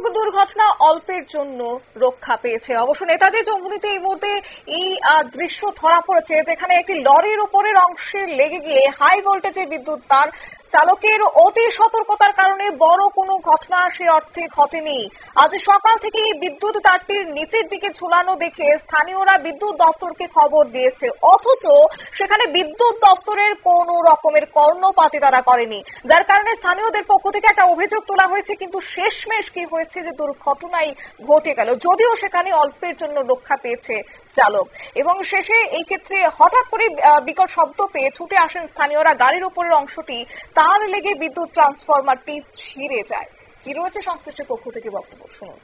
ভয়ানক দুর্ঘটনা অল্পের জন্য রক্ষা পেয়েছে। অবশ্য নেতাজি চৌমুহনীতে এই মুহূর্তে এই দৃশ্য ধরা পড়েছে, যেখানে একটি লরির উপরের অংশে লেগে গিয়ে হাই ভোল্টেজের বিদ্যুৎ তার চালকের অতি সতর্কতার কারণে বড় কোনো ঘটনা সে অর্থে ঘটেনি। আজ সকাল থেকে এই বিদ্যুৎ তারটির নিচের দিকে ঝুলানো দেখে স্থানীয়রা বিদ্যুৎ দপ্তরকে খবর দিয়েছে, অথচ সেখানে বিদ্যুৎ দপ্তরের কোনো রকমের কর্ণপাতই তারা করেনি, যার কারণে স্থানীয়দের পক্ষ থেকে একটা অভিযোগ তোলা হয়েছে। কিন্তু শেষমেশ কি হয়েছে যে দুর্ঘটনাই ঘটে গেল, যদিও সেখানে অল্পের জন্য রক্ষা পেয়েছে চালক। এবং শেষে এই ক্ষেত্রে হঠাৎ করে বিকট শব্দ পেয়ে ছুটে আসেন স্থানীয়রা। গাড়ির উপরের অংশটি তার লেগে বিদ্যুৎ ট্রান্সফরমারটি ছিঁড়ে যায়। কি রয়েছে সংশ্লিষ্ট পক্ষ থেকে বক্তব্য শুনুন।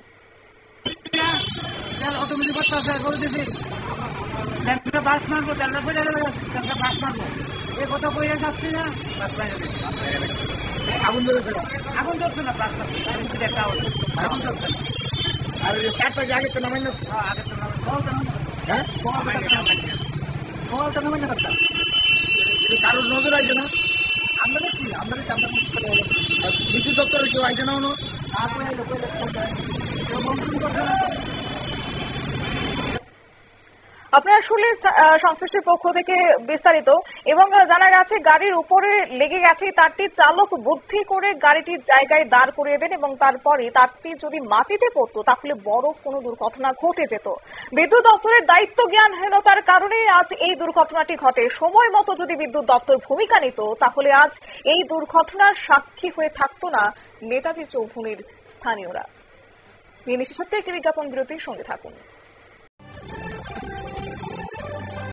আগুন ধরেছে না, আগুন ধরছে না, আর চারটা আগে তো নামাই না, হ্যাঁ সকাল তো নামাই না, কারোর নজর আসে না। আমরা দেখছি, আমরা বিদ্যুৎ দপ্তরের কেউ আসে না, আপনারা শুনলেন সংশ্লিষ্ট পক্ষ থেকে বিস্তারিত। এবং জানা গেছে গাড়ির উপরে লেগে গেছে তারটি, চালক বুদ্ধি করে গাড়িটির জায়গায় দাঁড় করিয়ে দেন এবং তারপরে তারটি যদি মাটিতে পড়তো তাহলে বড় কোনো দুর্ঘটনা ঘটে যেত। বিদ্যুৎ দপ্তরের দায়িত্ব জ্ঞানহীনতার কারণে আজ এই দুর্ঘটনাটি ঘটে। সময় মতো যদি বিদ্যুৎ দপ্তর ভূমিকা নিত তাহলে আজ এই দুর্ঘটনার সাক্ষী হয়ে থাকতো না নেতাজি চৌমুহনীর স্থানীয়রা। নিয়ে নিশ্চিত একটি বিজ্ঞাপন বিরতির সঙ্গে থাকুন।